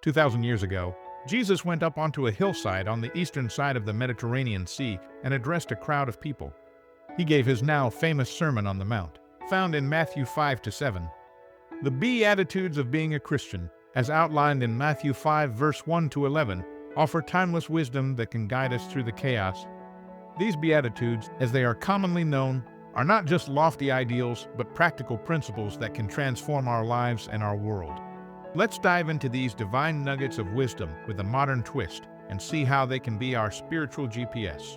2,000 years ago, Jesus went up onto a hillside on the eastern side of the Mediterranean Sea and addressed a crowd of people. He gave his now famous Sermon on the Mount, found in Matthew 5-7. The Beatitudes of being a Christian, as outlined in Matthew 5 verse 1-11, offer timeless wisdom that can guide us through the chaos. These Beatitudes, as they are commonly known, are not just lofty ideals, but practical principles that can transform our lives and our world. Let's dive into these divine nuggets of wisdom with a modern twist and see how they can be our spiritual GPS.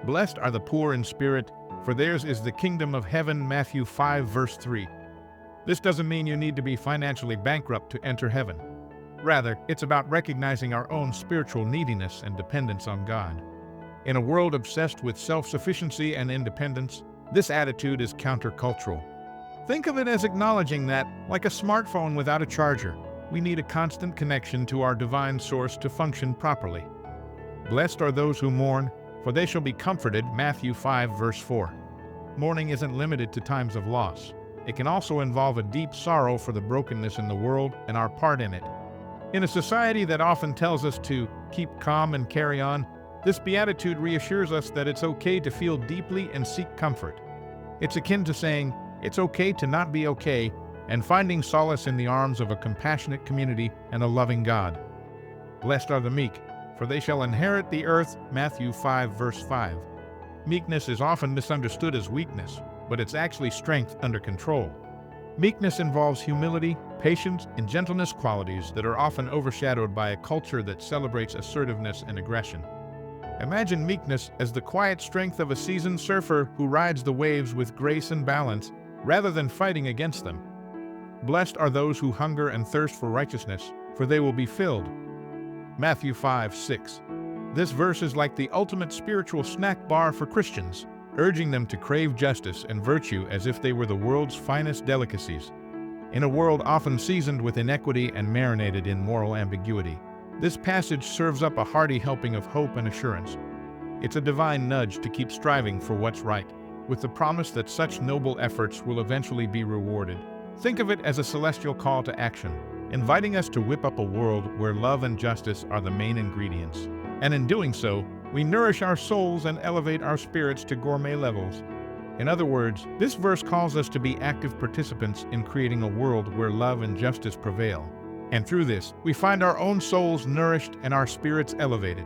Blessed are the poor in spirit, for theirs is the kingdom of heaven, Matthew 5 verse 3. This doesn't mean you need to be financially bankrupt to enter heaven. Rather, it's about recognizing our own spiritual neediness and dependence on God. In a world obsessed with self-sufficiency and independence, this attitude is countercultural. Think of it as acknowledging that, like a smartphone without a charger, we need a constant connection to our divine source to function properly. Blessed are those who mourn, for they shall be comforted, Matthew 5 verse 4. Mourning isn't limited to times of loss. It can also involve a deep sorrow for the brokenness in the world and our part in it. In a society that often tells us to keep calm and carry on, this beatitude reassures us that it's okay to feel deeply and seek comfort. It's akin to saying, it's okay to not be okay, and finding solace in the arms of a compassionate community and a loving God. Blessed are the meek, for they shall inherit the earth, Matthew 5 verse 5. Meekness is often misunderstood as weakness, but it's actually strength under control. Meekness involves humility, patience, and gentleness, qualities that are often overshadowed by a culture that celebrates assertiveness and aggression. Imagine meekness as the quiet strength of a seasoned surfer who rides the waves with grace and balance, rather than fighting against them. Blessed are those who hunger and thirst for righteousness, for they will be filled. Matthew 5:6. This verse is like the ultimate spiritual snack bar for Christians, urging them to crave justice and virtue as if they were the world's finest delicacies. In a world often seasoned with inequity and marinated in moral ambiguity, this passage serves up a hearty helping of hope and assurance. It's a divine nudge to keep striving for what's right, with the promise that such noble efforts will eventually be rewarded. Think of it as a celestial call to action, inviting us to whip up a world where love and justice are the main ingredients. And in doing so, we nourish our souls and elevate our spirits to gourmet levels. In other words, this verse calls us to be active participants in creating a world where love and justice prevail. And through this, we find our own souls nourished and our spirits elevated.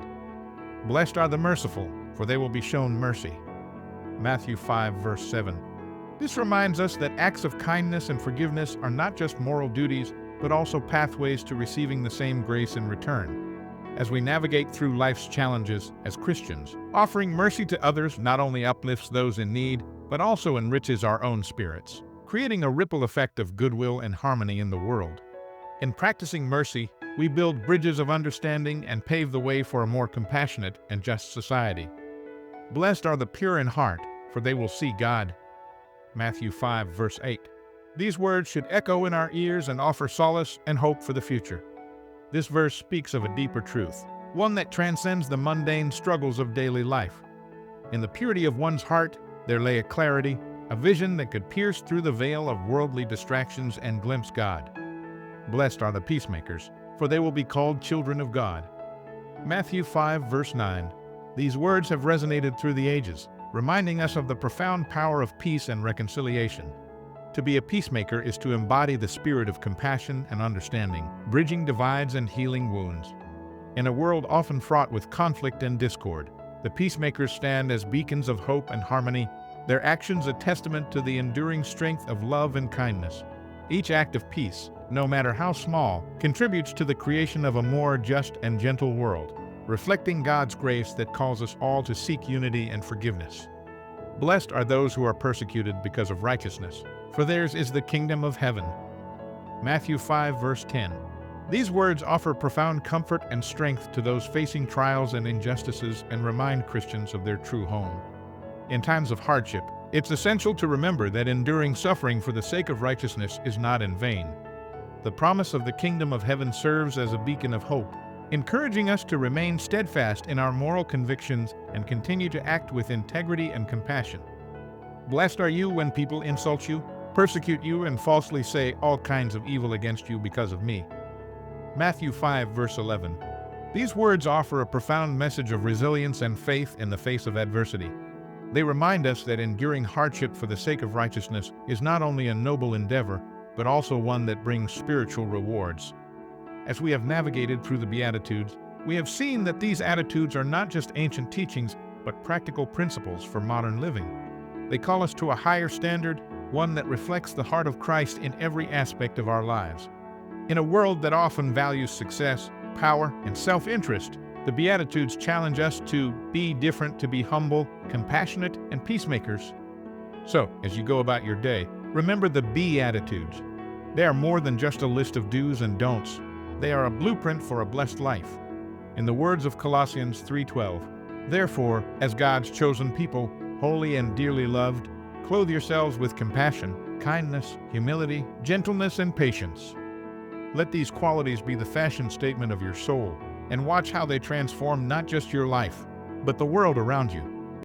Blessed are the merciful, for they will be shown mercy. Matthew 5 verse 7. This reminds us that acts of kindness and forgiveness are not just moral duties, but also pathways to receiving the same grace in return. As we navigate through life's challenges as Christians, offering mercy to others not only uplifts those in need, but also enriches our own spirits, creating a ripple effect of goodwill and harmony in the world. In practicing mercy, we build bridges of understanding and pave the way for a more compassionate and just society. Blessed are the pure in heart, for they will see God. Matthew 5 verse 8. These words should echo in our ears and offer solace and hope for the future. This verse speaks of a deeper truth, one that transcends the mundane struggles of daily life. In the purity of one's heart, there lay a clarity, a vision that could pierce through the veil of worldly distractions and glimpse God. Blessed are the peacemakers, for they will be called children of God. Matthew 5 verse 9. These words have resonated through the ages, reminding us of the profound power of peace and reconciliation. To be a peacemaker is to embody the spirit of compassion and understanding, bridging divides and healing wounds. In a world often fraught with conflict and discord, the peacemakers stand as beacons of hope and harmony, their actions a testament to the enduring strength of love and kindness. Each act of peace, no matter how small, contributes to the creation of a more just and gentle world, reflecting God's grace that calls us all to seek unity and forgiveness. Blessed are those who are persecuted because of righteousness, for theirs is the kingdom of heaven. Matthew 5 verse 10. These words offer profound comfort and strength to those facing trials and injustices and remind Christians of their true home. In times of hardship, it's essential to remember that enduring suffering for the sake of righteousness is not in vain. The promise of the kingdom of heaven serves as a beacon of hope, encouraging us to remain steadfast in our moral convictions and continue to act with integrity and compassion. Blessed are you when people insult you, persecute you, and falsely say all kinds of evil against you because of me. Matthew 5, verse 11. These words offer a profound message of resilience and faith in the face of adversity. They remind us that enduring hardship for the sake of righteousness is not only a noble endeavor, but also one that brings spiritual rewards. As we have navigated through the Beatitudes, we have seen that these attitudes are not just ancient teachings, but practical principles for modern living. They call us to a higher standard, one that reflects the heart of Christ in every aspect of our lives. In a world that often values success, power, and self-interest, the Beatitudes challenge us to be different, to be humble, compassionate, and peacemakers. So, as you go about your day, remember the Beatitudes. They are more than just a list of do's and don'ts. They are a blueprint for a blessed life. In the words of Colossians 3:12, "Therefore, as God's chosen people, holy and dearly loved, clothe yourselves with compassion, kindness, humility, gentleness, and patience." Let these qualities be the fashion statement of your soul, and watch how they transform not just your life, but the world around you.